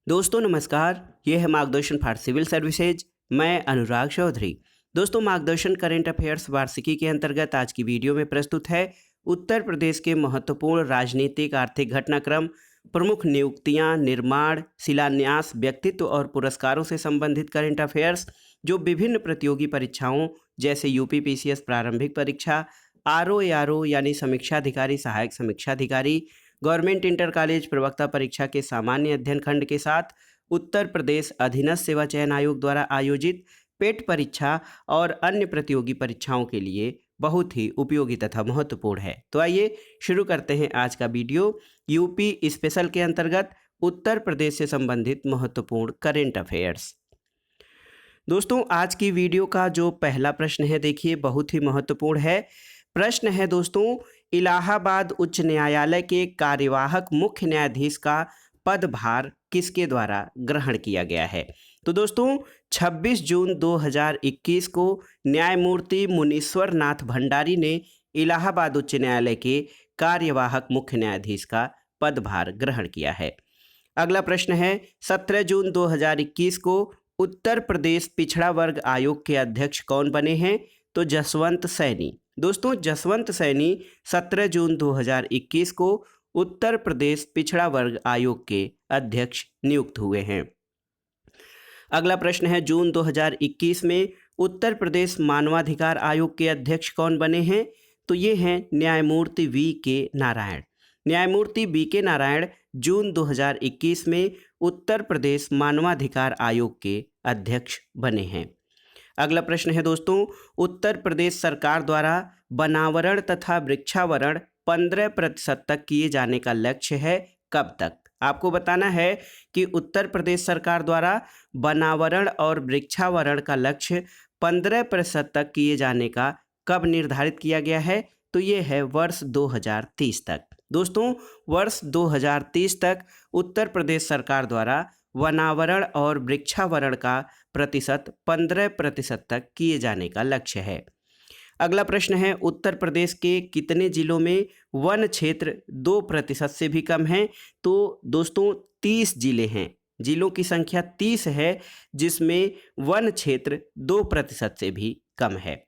दोस्तों नमस्कार, ये है मार्गदर्शन फॉर सिविल सर्विसेज। मैं अनुराग चौधरी। दोस्तों मार्गदर्शन करंट अफेयर्स वार्षिकी के अंतर्गत आज की वीडियो में प्रस्तुत है उत्तर प्रदेश के महत्वपूर्ण राजनीतिक आर्थिक घटनाक्रम, प्रमुख नियुक्तियां, निर्माण, शिलान्यास, व्यक्तित्व और पुरस्कारों से संबंधित करंट अफेयर्स जो विभिन्न प्रतियोगी परीक्षाओं जैसे यूपी पीसीएस प्रारंभिक परीक्षा, आरओ यानी समीक्षाधिकारी सहायक समीक्षाधिकारी, गवर्नमेंट इंटर कॉलेज प्रवक्ता परीक्षा के सामान्य अध्ययन खंड के साथ उत्तर प्रदेश अधीनस्थ सेवा चयन आयोग द्वारा आयोजित पेट परीक्षा और अन्य प्रतियोगी परीक्षाओं के लिए बहुत ही उपयोगी तथा महत्वपूर्ण है। तो आइए शुरू करते हैं आज का वीडियो यूपी स्पेशल के अंतर्गत उत्तर प्रदेश से संबंधित महत्वपूर्ण करेंट अफेयर्स। दोस्तों आज की वीडियो का जो पहला प्रश्न है देखिए बहुत ही महत्वपूर्ण है। प्रश्न है दोस्तों, इलाहाबाद उच्च न्यायालय के कार्यवाहक मुख्य न्यायाधीश का पदभार किसके द्वारा ग्रहण किया गया है? तो दोस्तों 26 जून 2021 को न्यायमूर्ति मुनीश्वर नाथ भंडारी ने इलाहाबाद उच्च न्यायालय के कार्यवाहक मुख्य न्यायाधीश का पदभार ग्रहण किया है। अगला प्रश्न है, 17 जून 2021 को उत्तर प्रदेश पिछड़ा वर्ग आयोग के अध्यक्ष कौन बने हैं? तो जसवंत सैनी। दोस्तों जसवंत सैनी 17 जून 2021 को उत्तर प्रदेश पिछड़ा वर्ग आयोग के अध्यक्ष नियुक्त हुए हैं। अगला प्रश्न है, जून 2021 में उत्तर प्रदेश मानवाधिकार आयोग के अध्यक्ष कौन बने हैं? तो ये हैं न्यायमूर्ति वी.के. नारायण। न्यायमूर्ति वी.के. नारायण जून 2021 में उत्तर प्रदेश मानवाधिकार आयोग के अध्यक्ष बने हैं। अगला प्रश्न है दोस्तों, उत्तर प्रदेश सरकार द्वारा वनावरण तथा वृक्षावरण 15% तक किए जाने का लक्ष्य है, कब तक? आपको बताना है कि उत्तर प्रदेश सरकार द्वारा वनावरण और वृक्षावरण का लक्ष्य 15% तक किए जाने का कब निर्धारित किया गया है? तो ये है वर्ष 2030 तक। दोस्तों वर्ष 2030 तक उत्तर प्रदेश सरकार द्वारा वनावरण और वृक्षावरण का प्रतिशत 15% तक किए जाने का लक्ष्य है। अगला प्रश्न है, उत्तर प्रदेश के कितने जिलों में वन क्षेत्र 2% से भी कम है? तो दोस्तों 30 जिले हैं, जिलों की संख्या 30 है जिसमें वन क्षेत्र 2% से भी कम है।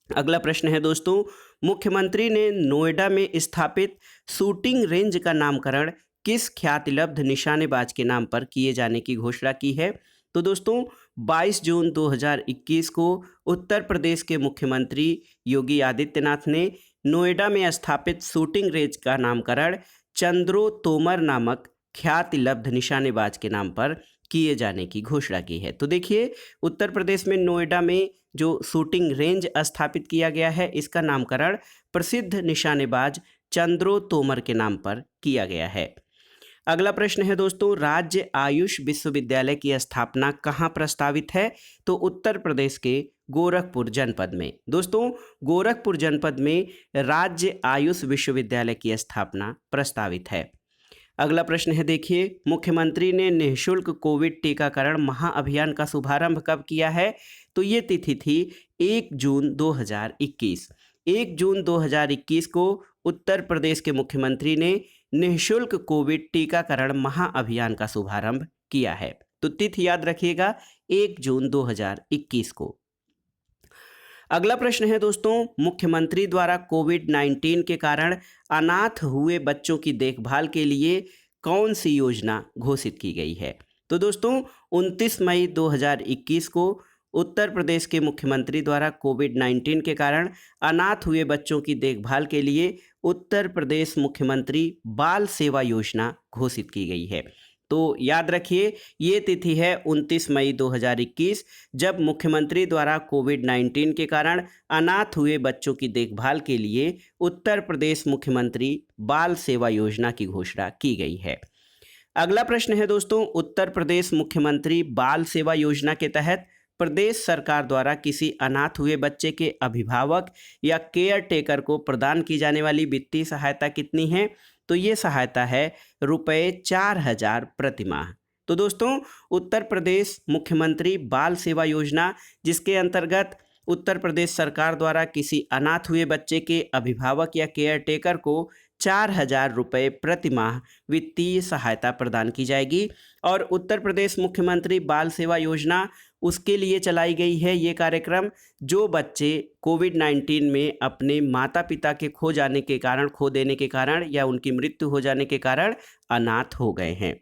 अगला प्रश्न है दोस्तों, मुख्यमंत्री ने नोएडा में स्थापित शूटिंग रेंज का नामकरण किस ख्यातिलब्ध निशानेबाज के नाम पर किए जाने की घोषणा की है? तो दोस्तों 22 जून 2021 को उत्तर प्रदेश के मुख्यमंत्री योगी आदित्यनाथ ने नोएडा में स्थापित शूटिंग रेंज का नामकरण चंद्रो तोमर नामक ख्यातिलब्ध निशानेबाज के नाम पर किए जाने की घोषणा की है। तो देखिए उत्तर प्रदेश में नोएडा में जो शूटिंग रेंज स्थापित किया गया है इसका नामकरण प्रसिद्ध निशानेबाज चंद्रो तोमर के नाम पर किया गया है। अगला प्रश्न है दोस्तों, राज्य आयुष विश्वविद्यालय की स्थापना कहाँ प्रस्तावित है? तो उत्तर प्रदेश के गोरखपुर जनपद में। दोस्तों गोरखपुर जनपद में राज्य आयुष विश्वविद्यालय की स्थापना प्रस्तावित है। अगला प्रश्न है देखिए, मुख्यमंत्री ने निःशुल्क कोविड टीकाकरण महाअभियान का शुभारंभ कब किया है? तो ये तिथि थी 1 जून 2021। 1 जून 2021 को उत्तर प्रदेश के मुख्यमंत्री ने निःशुल्क कोविड टीकाकरण महाअभियान का शुभारंभ किया है। तो तिथि याद रखिएगा 1 जून 2021 को। अगला प्रश्न है दोस्तों, मुख्यमंत्री द्वारा कोविड-19 के कारण अनाथ हुए बच्चों की देखभाल के लिए कौन सी योजना घोषित की गई है? तो दोस्तों 29 मई 2021 को उत्तर प्रदेश के मुख्यमंत्री द्वारा कोविड-19 के कारण अनाथ हुए बच्चों की देखभाल के लिए उत्तर प्रदेश मुख्यमंत्री बाल सेवा योजना घोषित की गई है। तो याद रखिए ये तिथि है 29 मई 2021, जब मुख्यमंत्री द्वारा कोविड-19 के कारण अनाथ हुए बच्चों की देखभाल के लिए उत्तर प्रदेश मुख्यमंत्री बाल सेवा योजना की घोषणा की गई है। अगला प्रश्न है दोस्तों, उत्तर प्रदेश मुख्यमंत्री बाल सेवा योजना के तहत प्रदेश सरकार द्वारा किसी अनाथ हुए बच्चे के अभिभावक या केयर टेकर को प्रदान की जाने वाली वित्तीय सहायता कितनी है? तो ये सहायता है रुपये 4000 प्रतिमाह। तो दोस्तों उत्तर प्रदेश मुख्यमंत्री बाल सेवा योजना जिसके अंतर्गत उत्तर प्रदेश सरकार द्वारा किसी अनाथ हुए बच्चे के अभिभावक या केयर टेकर को 4,000 रुपये प्रति माह वित्तीय सहायता प्रदान की जाएगी। और उत्तर प्रदेश मुख्यमंत्री बाल सेवा योजना, उसके लिए चलाई गई है ये कार्यक्रम, जो बच्चे कोविड-19 में अपने माता पिता के खो देने के कारण या उनकी मृत्यु हो जाने के कारण अनाथ हो गए हैं।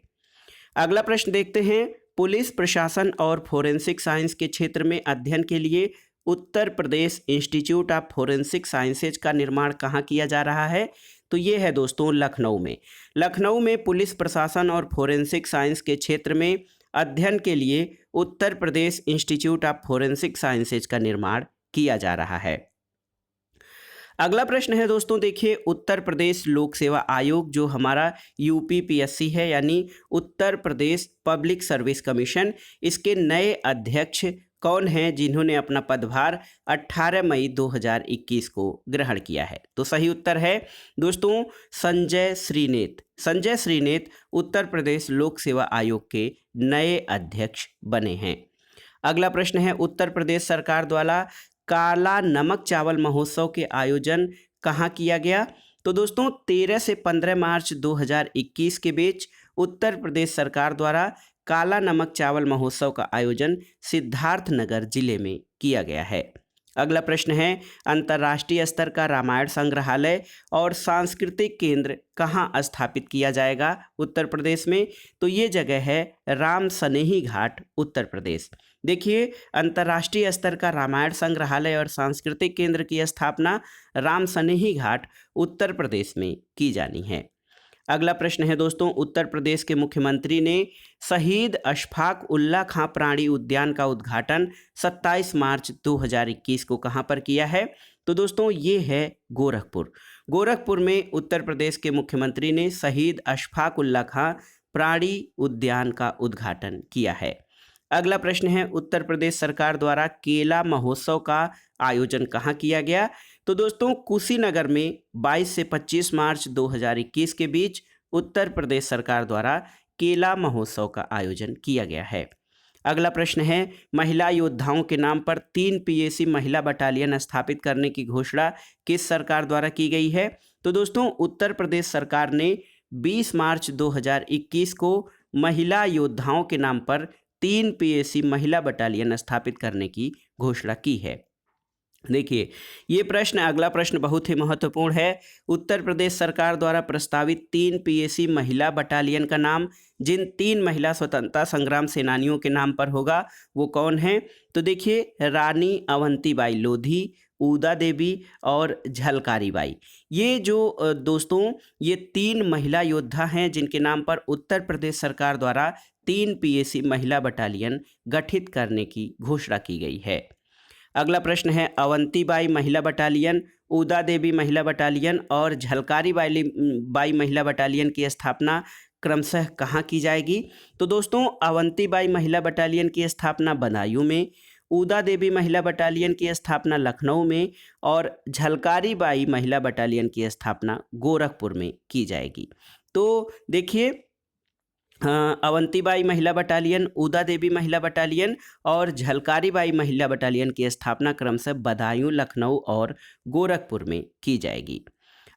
अगला प्रश्न देखते हैं, पुलिस प्रशासन और फोरेंसिक साइंस के क्षेत्र में अध्ययन के लिए Uttar Pradesh institute of forensic sciences का निर्माण कहाँ किया जा रहा है? तो ये है दोस्तों लखनऊ में। लखनऊ में पुलिस प्रशासन और फोरेंसिक साइंस के क्षेत्र में अध्ययन के लिए Uttar Pradesh institute of forensic sciences का निर्माण किया जा रहा है। अगला प्रश्न है दोस्तों, देखिए, उत्तर प्रदेश लोक सेवा आयोग जो हमारा यूपीपीएससी है, यानी Uttar Pradesh public service commission, इसके नए अध्यक्ष कौन हैं जिन्होंने अपना पदभार 18 मई 2021 को ग्रहण किया है? तो सही उत्तर है दोस्तों संजय श्रीनेत। संजय श्रीनेत उत्तर प्रदेश लोक सेवा आयोग के नए अध्यक्ष बने हैं। अगला प्रश्न है, उत्तर प्रदेश सरकार द्वारा काला नमक चावल महोत्सव के आयोजन कहाँ किया गया? तो दोस्तों 13 से 15 मार्च 2021 के बीच उत्तर प्रदेश सरकार द्वारा काला नमक चावल महोत्सव का आयोजन सिद्धार्थनगर जिले में किया गया है। अगला प्रश्न है, अंतर्राष्ट्रीय स्तर का रामायण संग्रहालय और सांस्कृतिक केंद्र कहाँ स्थापित किया जाएगा उत्तर प्रदेश में? तो ये जगह है राम सनेही घाट, उत्तर प्रदेश। देखिए, अंतर्राष्ट्रीय स्तर का रामायण संग्रहालय और सांस्कृतिक केंद्र की स्थापना राम सनेही घाट, उत्तर प्रदेश में की जानी है। अगला प्रश्न है दोस्तों, उत्तर प्रदेश के मुख्यमंत्री ने शहीद अशफाक उल्ला खां प्राणी उद्यान का उद्घाटन 27 मार्च 2021 को कहां पर किया है? तो दोस्तों ये है गोरखपुर। गोरखपुर में उत्तर प्रदेश के मुख्यमंत्री ने शहीद अशफाक उल्ला खां प्राणी उद्यान का उद्घाटन किया है। अगला प्रश्न है, उत्तर प्रदेश सरकार द्वारा केला महोत्सव का आयोजन कहाँ किया गया? तो दोस्तों कुशीनगर में 22 से 25 मार्च 2021 के बीच उत्तर प्रदेश सरकार द्वारा केला महोत्सव का आयोजन किया गया है। अगला प्रश्न है, महिला योद्धाओं के नाम पर 3 पीएसी महिला बटालियन स्थापित करने की घोषणा किस सरकार द्वारा की गई है? तो दोस्तों उत्तर प्रदेश सरकार ने 20 मार्च 2021 को महिला योद्धाओं के नाम पर 3 पीएसी महिला बटालियन स्थापित करने की घोषणा की है। देखिए, ये प्रश्न, अगला प्रश्न बहुत ही महत्वपूर्ण है। उत्तर प्रदेश सरकार द्वारा प्रस्तावित 3 पीएसी महिला बटालियन का नाम जिन 3 महिला स्वतंत्रता संग्राम सेनानियों के नाम पर होगा वो कौन है? तो देखिए, रानी अवंतीबाई लोधी, ऊदा देवी और झलकारी बाई। ये जो दोस्तों ये 3 महिला योद्धा हैं जिनके नाम पर उत्तर प्रदेश सरकार द्वारा 3 पीएसी महिला बटालियन गठित करने की घोषणा की गई है। अगला प्रश्न है, अवंतीबाई महिला बटालियन, ऊदा देवी महिला बटालियन और झलकारी बाई महिला बटालियन की स्थापना क्रमशः कहाँ की जाएगी? तो दोस्तों अवंतीबाई महिला बटालियन की स्थापना बदायूं में, ऊदा देवी महिला बटालियन की स्थापना लखनऊ में और झलकारी बाई महिला बटालियन की स्थापना गोरखपुर में की जाएगी। तो देखिए, अवंतीबाई महिला बटालियन, ऊदा देवी महिला बटालियन और झलकारी बाई महिला बटालियन की स्थापना क्रमशः बदायूं, लखनऊ और गोरखपुर में की जाएगी।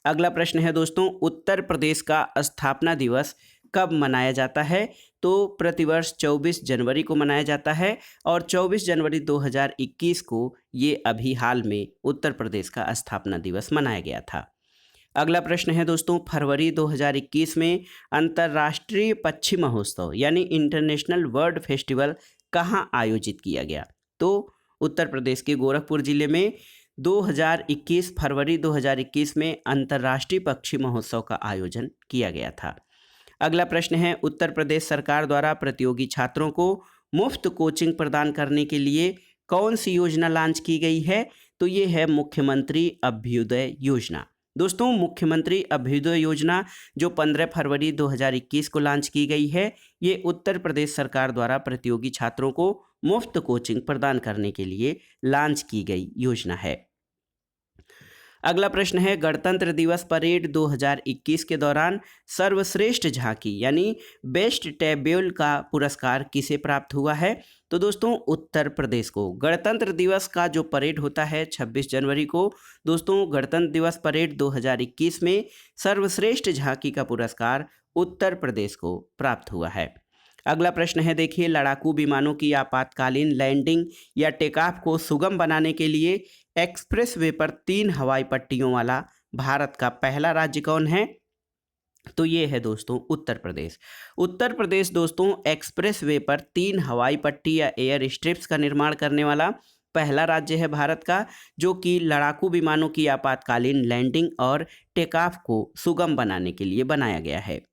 अगला प्रश्न है दोस्तों, उत्तर प्रदेश का स्थापना दिवस कब मनाया जाता है? तो प्रतिवर्ष 24 जनवरी को मनाया जाता है और 24 जनवरी 2021 को ये अभी हाल में उत्तर प्रदेश का स्थापना दिवस मनाया गया था। अगला प्रश्न है दोस्तों, फरवरी 2021 में अंतर्राष्ट्रीय पक्षी महोत्सव यानी इंटरनेशनल बर्ड फेस्टिवल कहाँ आयोजित किया गया? तो उत्तर प्रदेश के गोरखपुर जिले में 2021 फरवरी 2021 में अंतर्राष्ट्रीय पक्षी महोत्सव का आयोजन किया गया था। अगला प्रश्न है, उत्तर प्रदेश सरकार द्वारा प्रतियोगी छात्रों को मुफ्त कोचिंग प्रदान करने के लिए कौन सी योजना लॉन्च की गई है? तो ये है मुख्यमंत्री अभ्युदय योजना। दोस्तों मुख्यमंत्री अभ्युदय योजना जो 15 फरवरी 2021 को लॉन्च की गई है, ये उत्तर प्रदेश सरकार द्वारा प्रतियोगी छात्रों को मुफ्त कोचिंग प्रदान करने के लिए लॉन्च की गई योजना है। अगला प्रश्न है गणतंत्र दिवस परेड 2021 के दौरान सर्वश्रेष्ठ झांकी यानी बेस्ट टैब्यूल का पुरस्कार किसे प्राप्त हुआ है? तो दोस्तों उत्तर प्रदेश को। गणतंत्र दिवस का जो परेड होता है 26 जनवरी को, दोस्तों गणतंत्र दिवस परेड 2021 में सर्वश्रेष्ठ झांकी का पुरस्कार उत्तर प्रदेश को प्राप्त हुआ है। अगला प्रश्न है देखिए, लड़ाकू विमानों की आपातकालीन लैंडिंग या टेकऑफ को सुगम बनाने के लिए एक्सप्रेस वे पर 3 हवाई पट्टियों वाला भारत का पहला राज्य कौन है? तो ये है दोस्तों उत्तर प्रदेश। उत्तर प्रदेश दोस्तों एक्सप्रेस वे पर 3 हवाई पट्टी या एयर स्ट्रिप्स का निर्माण करने वाला पहला राज्य है भारत का, जो कि लड़ाकू विमानों की आपातकालीन लैंडिंग और टेकऑफ को सुगम बनाने के लिए बनाया गया है।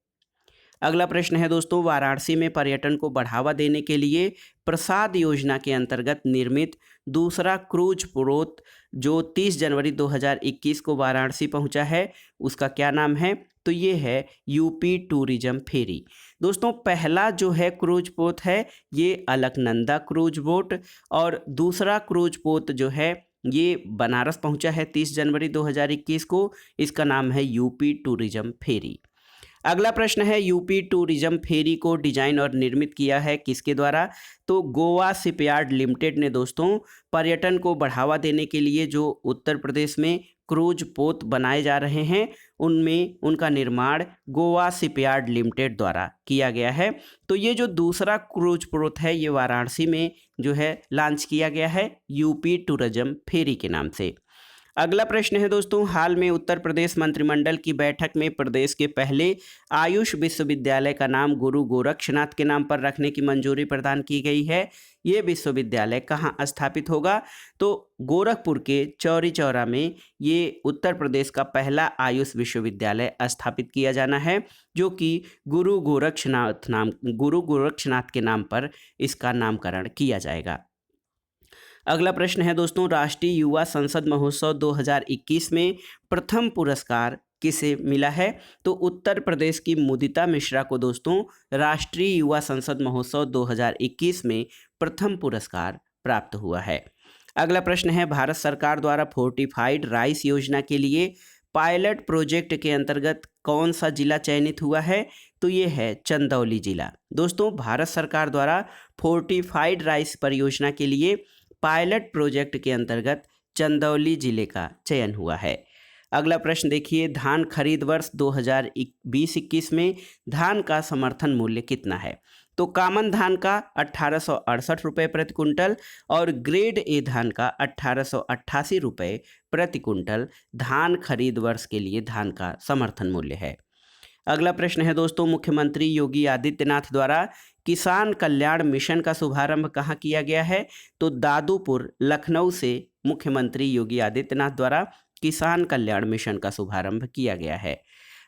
अगला प्रश्न है दोस्तों, वाराणसी में पर्यटन को बढ़ावा देने के लिए प्रसाद योजना के अंतर्गत निर्मित दूसरा क्रूज पोत जो 30 जनवरी 2021 को वाराणसी पहुंचा है, उसका क्या नाम है? तो ये है यूपी टूरिज्म फेरी। दोस्तों पहला जो है क्रूज पोत है ये अलकनंदा क्रूज बोट, और दूसरा क्रूज पोत जो है ये बनारस पहुंचा है 30 जनवरी 2021 को, इसका नाम है यूपी टूरिज्म फेरी। अगला प्रश्न है, यूपी टूरिज्म फेरी को डिजाइन और निर्मित किया है किसके द्वारा? तो गोवा शिपयार्ड लिमिटेड ने दोस्तों पर्यटन को बढ़ावा देने के लिए जो उत्तर प्रदेश में क्रूज पोत बनाए जा रहे हैं उनमें उनका निर्माण गोवा शिपयार्ड लिमिटेड द्वारा किया गया है। तो ये जो दूसरा क्रूज पोत है ये वाराणसी में जो है लॉन्च किया गया है यूपी टूरिज्म फेरी के नाम से। अगला प्रश्न है दोस्तों, हाल में उत्तर प्रदेश मंत्रिमंडल की बैठक में प्रदेश के पहले आयुष विश्वविद्यालय का नाम गुरु गोरक्षनाथ के नाम पर रखने की मंजूरी प्रदान की गई है। ये विश्वविद्यालय कहाँ स्थापित होगा? तो गोरखपुर के चौरी चौरा में ये उत्तर प्रदेश का पहला आयुष विश्वविद्यालय स्थापित किया जाना है, जो कि गुरु गोरक्षनाथ के नाम पर इसका नामकरण किया जाएगा। अगला प्रश्न है दोस्तों, राष्ट्रीय युवा संसद महोत्सव 2021 में प्रथम पुरस्कार किसे मिला है? तो उत्तर प्रदेश की मुदिता मिश्रा को दोस्तों राष्ट्रीय युवा संसद महोत्सव 2021 में प्रथम पुरस्कार प्राप्त हुआ है। अगला प्रश्न है, भारत सरकार द्वारा फोर्टिफाइड राइस योजना के लिए पायलट प्रोजेक्ट के अंतर्गत कौन सा जिला चयनित हुआ है? तो ये है चंदौली जिला। दोस्तों भारत सरकार द्वारा फोर्टिफाइड राइस परियोजना के लिए पायलट प्रोजेक्ट के अंतर्गत चंदौली जिले का चयन हुआ है। अगला प्रश्न देखिए, धान खरीद वर्ष 2020-21 में धान का समर्थन मूल्य कितना है? तो कामन धान का 1868 रुपये प्रति कुंटल और ग्रेड ए धान का 1888 रुपये प्रति कुंटल धान खरीद वर्ष के लिए धान का समर्थन मूल्य है। अगला प्रश्न है दोस्तों, मुख्यमंत्री योगी आदित्यनाथ द्वारा किसान कल्याण मिशन का शुभारंभ कहाँ किया गया है? तो दादूपुर लखनऊ से मुख्यमंत्री योगी आदित्यनाथ द्वारा किसान कल्याण मिशन का शुभारंभ किया गया है।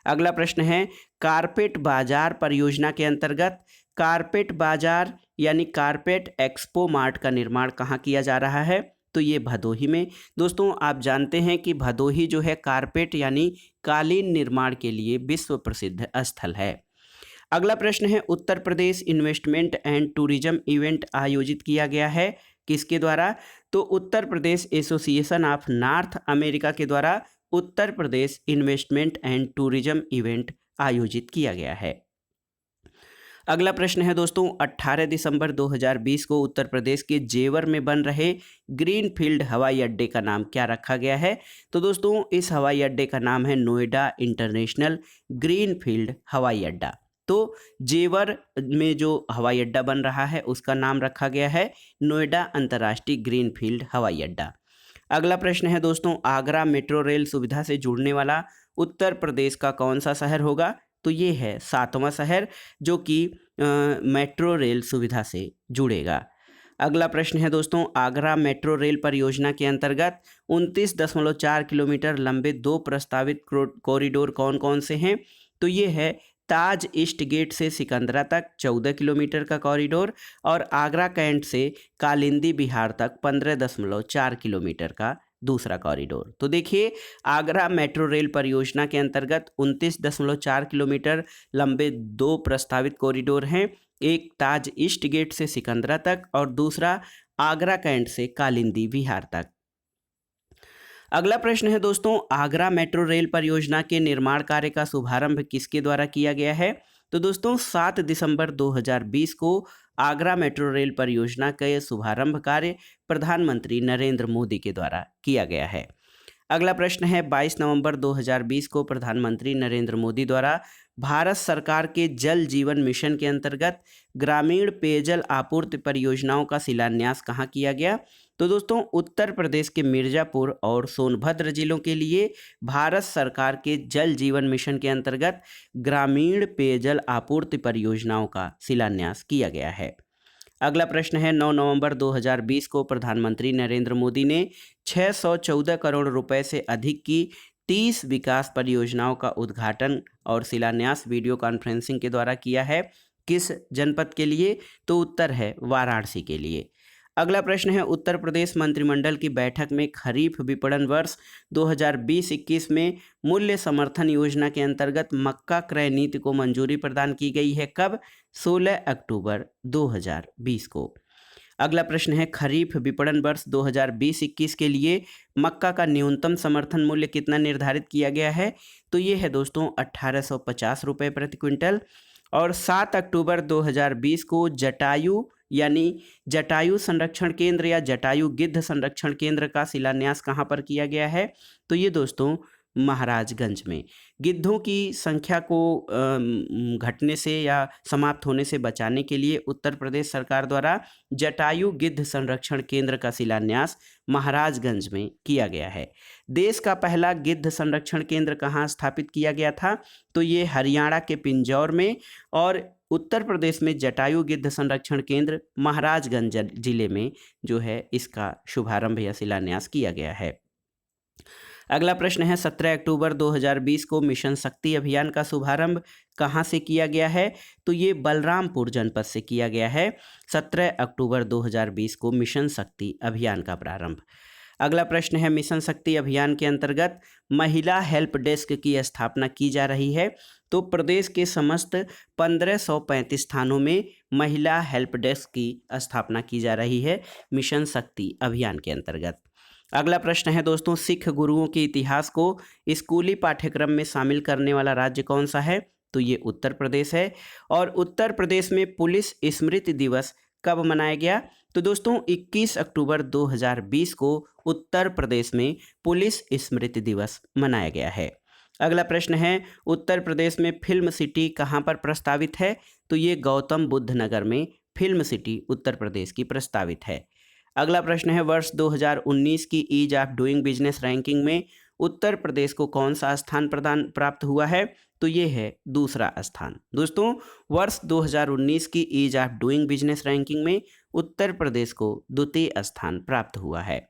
अगला प्रश्न है, कारपेट बाजार परियोजना के अंतर्गत कारपेट बाजार यानी कारपेट एक्सपो मार्ट का निर्माण कहाँ किया जा रहा है? तो ये भदोही में। दोस्तों आप जानते हैं कि भदोही जो है कारपेट यानी कालीन निर्माण के लिए विश्व प्रसिद्ध स्थल है। अगला प्रश्न है, Uttar Pradesh investment and tourism event आयोजित किया गया है किसके द्वारा? तो Uttar Pradesh association of north America के द्वारा Uttar Pradesh investment and tourism event आयोजित किया गया है। अगला प्रश्न है दोस्तों, 18 दिसंबर 2020 को उत्तर प्रदेश के जेवर में बन रहे ग्रीनफील्ड हवाई अड्डे का नाम क्या रखा गया है? तो दोस्तों इस हवाई अड्डे का नाम है नोएडा इंटरनेशनल ग्रीनफील्ड हवाई अड्डा। तो जेवर में जो हवाई अड्डा बन रहा है उसका नाम रखा गया है नोएडा अंतर्राष्ट्रीय ग्रीनफील्ड हवाई अड्डा। अगला प्रश्न है दोस्तों, आगरा मेट्रो रेल सुविधा से जुड़ने वाला उत्तर प्रदेश का कौन सा शहर होगा? तो ये है 7वां शहर जो कि मेट्रो रेल सुविधा से जुड़ेगा। अगला प्रश्न है दोस्तों, आगरा मेट्रो रेल परियोजना के अंतर्गत 29.4 किलोमीटर लंबे 2 प्रस्तावित कॉरिडोर कौन कौन से हैं? तो ये है ताज ईस्ट गेट से सिकंदरा तक 14 किलोमीटर का कॉरिडोर और आगरा कैंट से कालिंदी बिहार तक 15.4 किलोमीटर का दूसरा कॉरिडोर। तो देखिए आगरा मेट्रो रेल परियोजना के अंतर्गत 29.4 किलोमीटर लंबे 2 प्रस्तावित कॉरिडोर हैं, एक ताज ईस्ट गेट से सिकंदरा तक और दूसरा आगरा कैंट से कालिंदी बिहार तक। अगला प्रश्न है दोस्तों, आगरा मेट्रो रेल परियोजना के निर्माण कार्य का शुभारंभ किसके द्वारा किया गया है? तो दोस्तों 7 दिसंबर 2020 को आगरा मेट्रो रेल परियोजना का यह शुभारंभ कार्य प्रधानमंत्री नरेंद्र मोदी के द्वारा किया गया है। अगला प्रश्न है, 22 नवंबर 2020 को प्रधानमंत्री नरेंद्र मोदी द्वारा भारत सरकार के जल जीवन मिशन के अंतर्गत ग्रामीण पेयजल आपूर्ति परियोजनाओं का शिलान्यास कहाँ किया गया? तो दोस्तों उत्तर प्रदेश के मिर्जापुर और सोनभद्र जिलों के लिए भारत सरकार के जल जीवन मिशन के अंतर्गत ग्रामीण पेयजल आपूर्ति परियोजनाओं का शिलान्यास किया गया है। अगला प्रश्न है, 9 नवंबर 2020 को प्रधानमंत्री नरेंद्र मोदी ने 614 करोड़ रुपए से अधिक की 30 विकास परियोजनाओं का उद्घाटन और शिलान्यास वीडियो कॉन्फ्रेंसिंग के द्वारा किया है। किस जनपद के लिए? तो उत्तर है वाराणसी के लिए। अगला प्रश्न है, उत्तर प्रदेश मंत्रिमंडल की बैठक में खरीफ विपणन वर्ष 2020-21 में मूल्य समर्थन योजना के अंतर्गत मक्का क्रय नीति को मंजूरी प्रदान की गई है। कब? 16 अक्टूबर 2020 को। अगला प्रश्न है, खरीफ विपणन वर्ष 2020-21 के लिए मक्का का न्यूनतम समर्थन मूल्य कितना निर्धारित किया गया है? तो ये है दोस्तों 1850 रुपये प्रति क्विंटल। और 7 अक्टूबर 2020 को जटायु यानी जटायु संरक्षण केंद्र या जटायु गिद्ध संरक्षण केंद्र का शिलान्यास कहाँ पर किया गया है? तो ये दोस्तों महाराजगंज में। गिद्धों की संख्या को घटने से या समाप्त होने से बचाने के लिए उत्तर प्रदेश सरकार द्वारा जटायु गिद्ध संरक्षण केंद्र का शिलान्यास महाराजगंज में किया गया है। देश का पहला गिद्ध संरक्षण केंद्र कहाँ स्थापित किया गया था? तो ये हरियाणा के पिंजौर में, और उत्तर प्रदेश में जटायु गिद्ध संरक्षण केंद्र महाराजगंज जिले में जो है इसका शुभारंभ या शिलान्यास किया गया है। अगला प्रश्न है, 17 अक्टूबर 2020 को मिशन शक्ति अभियान का शुभारंभ कहाँ से किया गया है? तो ये बलरामपुर जनपद से किया गया है। 17 अक्टूबर 2020 को मिशन शक्ति अभियान का प्रारंभ। अगला प्रश्न है, मिशन शक्ति अभियान के अंतर्गत महिला हेल्प डेस्क की स्थापना की जा रही है। तो प्रदेश के समस्त 1535 थानों में महिला हेल्प डेस्क की स्थापना की जा रही है मिशन शक्ति अभियान के अंतर्गत। अगला प्रश्न है दोस्तों, सिख गुरुओं के इतिहास को स्कूली पाठ्यक्रम में शामिल करने वाला राज्य कौन सा है? तो ये उत्तर प्रदेश है। और उत्तर प्रदेश में पुलिस स्मृति दिवस कब मनाया गया? तो दोस्तों 21 अक्टूबर 2020 को उत्तर प्रदेश में पुलिस स्मृति दिवस मनाया गया है। अगला प्रश्न है, उत्तर प्रदेश में फिल्म सिटी कहाँ पर प्रस्तावित है? तो ये गौतम बुद्ध नगर में फिल्म सिटी उत्तर प्रदेश की प्रस्तावित है। अगला प्रश्न है, वर्ष 2019 की ease of doing business ranking में उत्तर प्रदेश को कौन सा स्थान प्राप्त हुआ है? तो ये है दूसरा स्थान। दोस्तों वर्ष 2019 की ease of doing business ranking में उत्तर प्रदेश को द्वितीय स्थान प्राप्त हुआ है।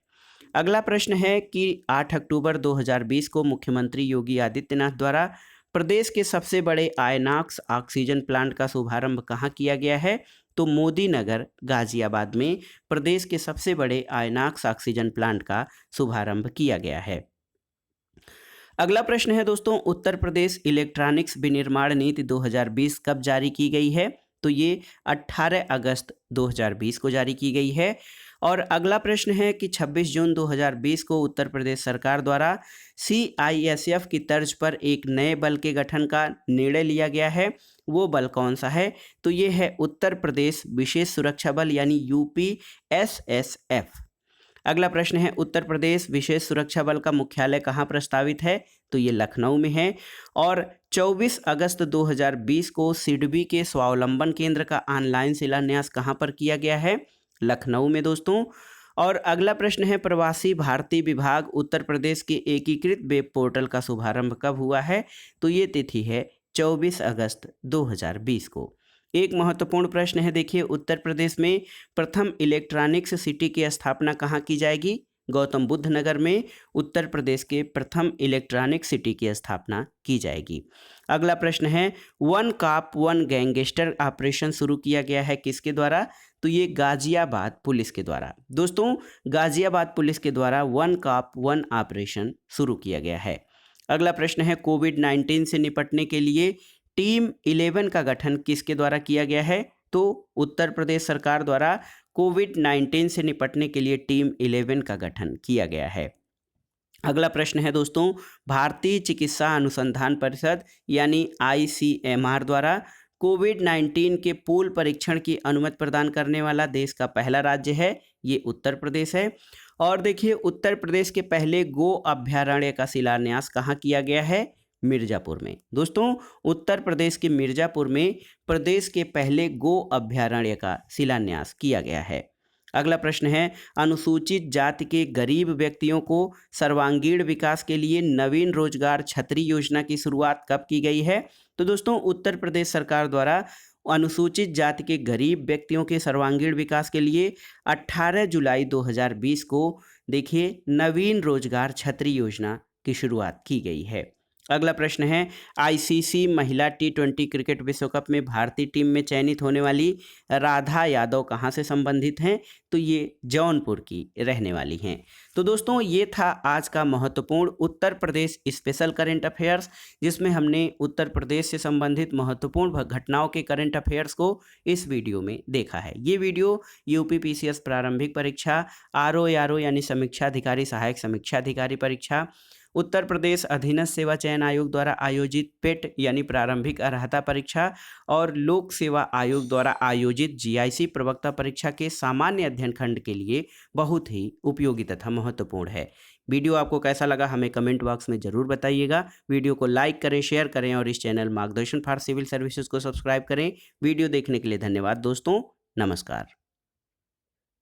अगला प्रश्न है कि 8 अक्टूबर 2020 को मुख्यमंत्री योगी आदित्यनाथ द्वारा प्रदेश के सबसे बड़े आयनॉक्स ऑक्सीजन प्लांट का शुभारंभ कहाँ किया गया है? तो मोदी नगर गाजियाबाद में प्रदेश के सबसे बड़े आयनॉक्स ऑक्सीजन प्लांट का शुभारंभ किया गया है। अगला प्रश्न है दोस्तों, उत्तर प्रदेश इलेक्ट्रॉनिक्स विनिर्माण नीति 2020 कब जारी की गई है? तो ये 18 अगस्त 2020 को जारी की गई है। और अगला प्रश्न है कि 26 जून 2020 को उत्तर प्रदेश सरकार द्वारा CISF की तर्ज पर एक नए बल के गठन का निर्णय लिया गया है। वो बल कौन सा है? तो ये है उत्तर प्रदेश विशेष सुरक्षा बल यानी UPSSF। अगला प्रश्न है, उत्तर प्रदेश विशेष सुरक्षा बल का मुख्यालय कहाँ प्रस्तावित है? तो ये लखनऊ में है। और 24 अगस्त 2020 को सिडबी के स्वावलंबन केंद्र का ऑनलाइन शिलान्यास कहाँ पर किया गया है? लखनऊ में दोस्तों। और अगला प्रश्न है, प्रवासी भारतीय विभाग उत्तर प्रदेश के एकीकृत वेब पोर्टल का शुभारंभ कब हुआ है? तो ये तिथि है 24 अगस्त 2020 को। एक महत्वपूर्ण प्रश्न है, देखिए उत्तर प्रदेश में प्रथम इलेक्ट्रॉनिक्स सिटी की स्थापना कहाँ की जाएगी? गौतम बुद्ध नगर में उत्तर प्रदेश के प्रथम इलेक्ट्रॉनिक सिटी की स्थापना की जाएगी। अगला प्रश्न है, one cop one gangster operation शुरू किया गया है किसके द्वारा? तो ये गाजियाबाद पुलिस के द्वारा। दोस्तों गाजियाबाद पुलिस के द्वारा वन कॉप वन ऑपरेशन शुरू किया गया है। अगला प्रश्न है, कोविड-19 से निपटने के लिए टीम 11 का गठन किसके द्वारा किया गया है? तो उत्तर प्रदेश सरकार द्वारा कोविड-19 से निपटने के लिए टीम 11 का गठन किया गया है। अगला प्रश्न है दोस्तों, भारतीय चिकित्सा अनुसंधान परिषद यानी ICMR द्वारा कोविड-19 के पूल परीक्षण की अनुमति प्रदान करने वाला देश का पहला राज्य है, ये उत्तर प्रदेश है। और देखिए, उत्तर प्रदेश के पहले गो अभयारण्य का शिलान्यास कहाँ किया गया है? मिर्जापुर में। दोस्तों, उत्तर प्रदेश के मिर्जापुर में प्रदेश के पहले गो अभयारण्य का शिलान्यास किया गया है। अगला प्रश्न है, अनुसूचित जाति के गरीब व्यक्तियों को सर्वांगीण विकास के लिए नवीन रोजगार छतरी योजना की शुरुआत कब की गई है? तो दोस्तों, उत्तर प्रदेश सरकार द्वारा अनुसूचित जाति के गरीब व्यक्तियों के सर्वांगीण विकास के लिए 18 जुलाई 2020 को देखिए नवीन रोजगार छतरी योजना की शुरुआत की गई है। अगला प्रश्न है, ICC महिला T20 क्रिकेट विश्व कप में भारतीय टीम में चयनित होने वाली राधा यादव कहाँ से संबंधित हैं? तो ये जौनपुर की रहने वाली हैं। तो दोस्तों, ये था आज का महत्वपूर्ण Uttar Pradesh special current affairs, जिसमें हमने उत्तर प्रदेश से संबंधित महत्वपूर्ण घटनाओं के करंट अफेयर्स को इस वीडियो में देखा है। ये वीडियो UPPCS प्रारंभिक परीक्षा, RO यानी समीक्षा अधिकारी सहायक समीक्षा अधिकारी परीक्षा, उत्तर प्रदेश अधीनस्थ सेवा चयन आयोग द्वारा आयोजित पेट यानी प्रारंभिक अर्हता परीक्षा और लोक सेवा आयोग द्वारा आयोजित GIC प्रवक्ता परीक्षा के सामान्य अध्ययन खंड के लिए बहुत ही उपयोगी तथा महत्वपूर्ण है। वीडियो आपको कैसा लगा हमें कमेंट बॉक्स में ज़रूर बताइएगा। वीडियो को लाइक करें, शेयर करें और इस चैनल मार्गदर्शन फॉर सिविल सर्विसेज को सब्सक्राइब करें। वीडियो देखने के लिए धन्यवाद दोस्तों, नमस्कार।